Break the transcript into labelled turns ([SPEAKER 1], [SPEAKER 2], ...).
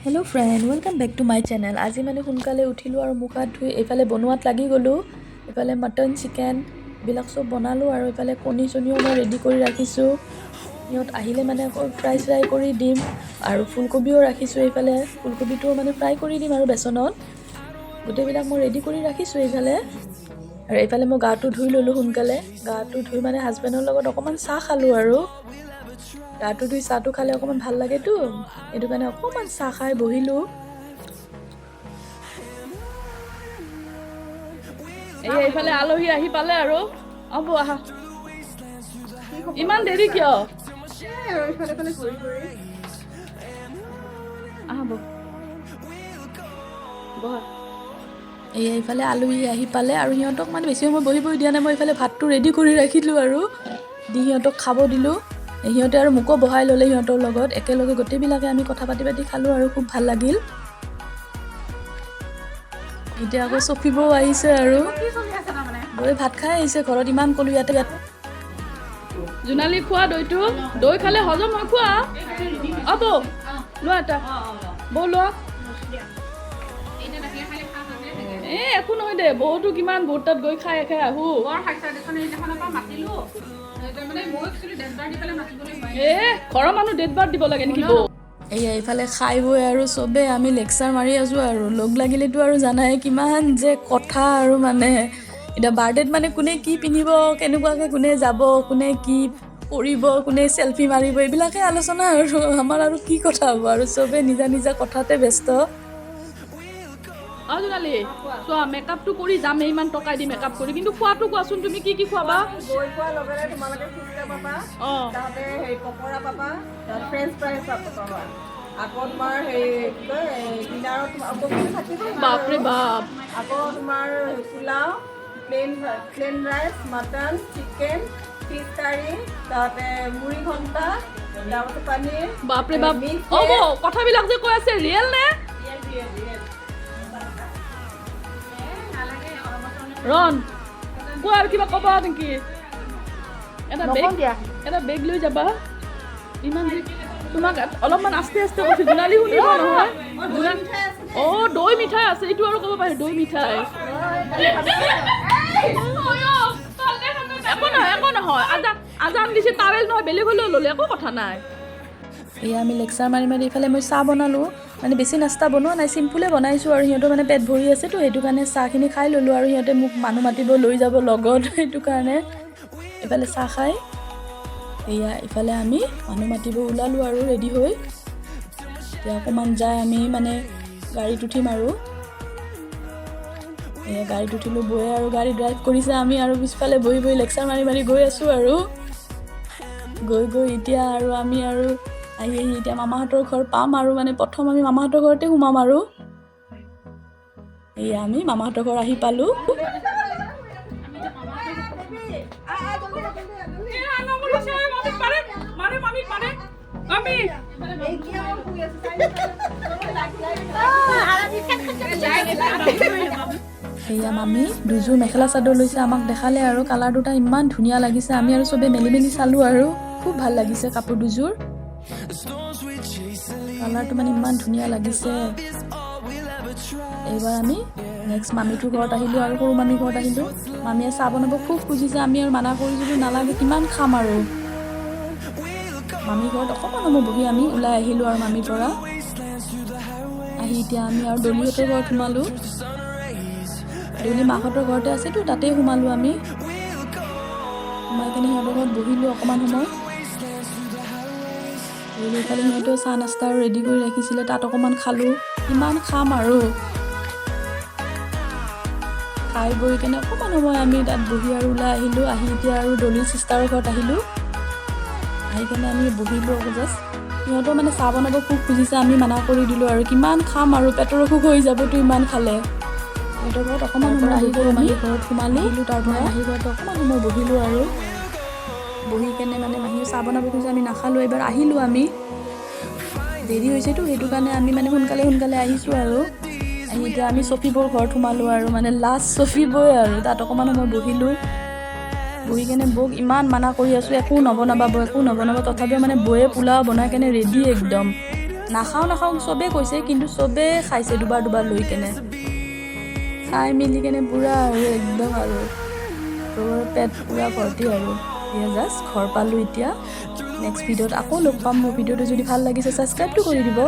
[SPEAKER 1] Hello' friend, welcome back to my channel. আজি মানে সোনকালে উঠিলোঁ আৰু মুখ হাত ধুই এইফালে বনোৱাত লাগি গ'লোঁ। এইফালে মটন চিকেন এইবিলাক চব বনালোঁ আৰু এইফালে কণী চনীও মই ৰেডি কৰি ৰাখিছোঁ। সিহঁত আহিলে মানে আকৌ ফ্ৰাই কৰি দিম আৰু ফুলকবিও ৰাখিছোঁ। এইফালে ফুলকবিটোও মানে ফ্ৰাই কৰি দিম আৰু বেচনত। গোটেইবিলাক মই ৰেডি কৰি ৰাখিছোঁ এইফালে। আৰু এইফালে মই গাটো ধুই ল'লোঁ সোনকালে। গাটো ধুই মানে হাজবেণ্ডৰ লগত অকণমান চাহ খালোঁ আৰু গাটো ধুই চাহটো খালে অকণমান ভাল লাগেতো, সেইটো কাৰণে অকণমান চাহ খাই বহিলোঁ।
[SPEAKER 2] এইফালে আলহী আহি পালে আৰু বৌ আহা। ইমান দেৰি কিয়? আহা বৌ বহা।
[SPEAKER 1] এইফালে আলহী আহি পালে আৰু সিহঁতক মানে বেছি সময় বহি দিয়া নাই। মই এইফালে ভাতটো ৰেডি কৰি ৰাখিলোঁ আৰু দি সিহঁতক খাব দিলোঁ। সিহঁতে আৰু মোকো বহাই ল'লে সিহঁতৰ লগত। একেলগে গোটেইবিলাকে আমি কথা পাতি খালোঁ আৰু খুব ভাল লাগিল। এতিয়া আকৌ চফী বৌ আহিছে আৰু বৌয়ে ভাত খাই আহিছে ঘৰত। ইমান ক'লোঁ ইয়াতে
[SPEAKER 2] জোনালী খোৱা দৈটো, দৈ খালে হজম হয়, খোৱা। বৌ লোৱা এটা, বৌ লোৱা। একো নহয় দে, বহুতো কিমান বহুত তাত গৈ খাই আহো। ঘৰৰ মানুহ ডেট বাৰ দিব লাগে নেকি বৌ?
[SPEAKER 1] এইফালে খাই বৈ আৰু চবেই আমি লেকচাৰ মাৰি আছোঁ আৰু লগ লাগিলেতো আৰু জানাই কিমান যে কথা আৰু মানে এতিয়া বাৰ্থডেত মানে কোনে কি পিন্ধিব, কেনেকুৱাকৈ কোনে যাব, কোনে কি কৰিব, কোনে চেলফি মাৰিব, এইবিলাকে আলোচনা আৰু আমাৰ আৰু কি কথা হ'ব আৰু চবেই নিজা নিজা কথাতে ব্যস্ত।
[SPEAKER 2] জোনালী চোৱা, মেকআপটো কৰি যামেই, ইমান টকাই দি মেকআপ কৰি, কিন্তু খোৱাটো কোৱাচোন, তুমি কি খোৱাবা?
[SPEAKER 3] দৈ খোৱাৰ লগে লগে তোমালোকে ফুচকা পাবা, তাতে পকৰা পাবা, ফ্ৰেঞ্চ ফ্ৰাইজ পাবা। আকৌ তোমাৰ কি কয় ডিনাৰত থাকিব।
[SPEAKER 2] বাপৰে বাপ।
[SPEAKER 3] আকৌ তোমাৰ পোলাও, plain rice, mutton, chicken, fish curry, তাতে মুড়ি ঘণ্টা, তাৰপিছত পনীৰ।
[SPEAKER 2] বাপৰে বাপ। বৌ কথাবিলাক যে কৈ আছে ৰিয়েল নে? ৰন কোৱা আৰু কিবা ক'বা নেকি? এটা বেগ লৈ যাবা। ইমান তোমাক অলপমান আস্তে আস্তে কৈছে, জোনালী শুনিব নহয়। দৈ মিঠাই আছে, এইটো আৰু ক'ব পাৰি দৈ মিঠাই। একো নহয় আজান দিছে, টাৱেল নহয় বেলেগ হ'লেও ল'লে একো কথা নাই।
[SPEAKER 1] আমি লেকচাৰ মাৰি এইফালে মই চাহ বনালোঁ। মানে বেছি নাস্তা বনোৱা নাই, চিম্পুলে বনাইছোঁ আৰু সিহঁতৰ মানে পেট ভৰি আছেতো, সেইটো কাৰণে চাহখিনি খাই ল'লোঁ আৰু সিহঁতে মোক মানুহ মাতিব লৈ যাব লগত, সেইটো কাৰণে এইফালে চাহ খাই ইফালে আমি মানুহ মাতিব ওলালোঁ আৰু ৰেডি হৈ। এতিয়া অকণমান যায় আমি মানে গাড়ীত উঠিম আৰু গাড়ীত উঠিলোঁ। বৌয়ে আৰু গাড়ী ড্ৰাইভ কৰিছে, আমি আৰু পিছফালে বহি লেকচাৰ মাৰি গৈ আছোঁ আৰু গৈ এতিয়া আৰু আমি আৰু আহি এতিয়া মামাহঁতৰ ঘৰ পাম আৰু মানে প্ৰথম আমি মামাহঁতৰ ঘৰতে সোমাম আৰু আমি মামাহঁতৰ ঘৰ আহি পালোঁ। মামী দুযোৰ মেখেলা চাদৰ লৈছে, আমাক দেখালে আৰু কালাৰ দুটা ইমান ধুনীয়া লাগিছে। আমি আৰু চবেই মেলি চালোঁ আৰু খুব ভাল লাগিছে কাপোৰ দুযোৰ। কালাৰটো মানে ইমান ধুনীয়া লাগিছে। এইবাৰ আমি নেক্সট মামীটোৰ ঘৰত আহিলোঁ আৰু সৰু মামীৰ ঘৰত আহিলোঁ। মামীয়ে চাহ বনাব খুব খুজিছে, আমি আৰু মানা কৰিছিলোঁ নালাগে, কিমান খাম আৰু। মামীৰ ঘৰত অকণমান সময় বহি আমি ওলাই আহিলোঁ আৰু মামীৰ পৰা আহি এতিয়া আমি আৰু দলিহঁতৰ ঘৰত সোমালোঁ। দলি মাকহঁতৰ ঘৰতে আছেতো, তাতেই সোমালোঁ আমি। সোমাই কিনে সিহঁতৰ ঘৰত বহিলোঁ অকণমান সময়। এইফালে সিহঁতেও চাহ নাস্তা আৰু ৰেডি কৰি ৰাখিছিলে, তাত অকণমান খালোঁ। কিমান খাম আৰু খাই বৈ কেনে অকণমান সময় আমি তাত বহি আৰু ওলাই আহিলোঁ। আহি এতিয়া আৰু দলিৰ চিষ্টাৰৰ ঘৰত আহিলোঁ। আহি কেনে আমি বহিলোঁ জাষ্ট। সিহঁতৰ মানে চাহ বনাব খুব খুজিছে, আমি মানা কৰি দিলোঁ আৰু কিমান খাম আৰু পেটৰ অসুখ হৈ যাবতো ইমান খালে। সিহঁতৰ ঘৰত অকণমান সময় আহি গৈ আমি ঘৰত সোমালোঁ। তাৰপৰা আহি ঘৰতে অকণমান সময় বহিলোঁ আৰু বহি কেনে মানে মাহীও চাহ বনাব খুজিছে, আমি নাখালোঁ। এবাৰ আহিলোঁ, আমি দেৰি হৈছেতো, সেইটো কাৰণে আমি মানে সোনকালে আহিছোঁ আৰু আহি এতিয়া আমি চফী বৌৰ ঘৰত সোমালোঁ আৰু মানে লাষ্ট চফী বৌয়ে আৰু তাত অকণমান সময় বহিলোঁ। বহি কেনে বৌক ইমান মানা কৰি আছোঁ, একো নবনাবা বৌ, একো নবনাবা। তথাপিও মানে বৌয়ে পোলাও বনাই কেনে ৰেডি একদম। নাখাওঁ চবেই কৈছে, কিন্তু চবেই খাইছে দুবাৰ লৈ কেনে। খাই মেলি কেনে পূৰা আৰু একদম আৰু পেট পূৰা ভৰ্তি আৰু। এয়া জাষ্ট ঘৰ পালোঁ এতিয়া। নেক্সট ভিডিঅ'ত আকৌ লগ পাম। মোৰ ভিডিঅ'টো যদি ভাল লাগিছে ছাবস্ক্ৰাইবটো কৰি দিব।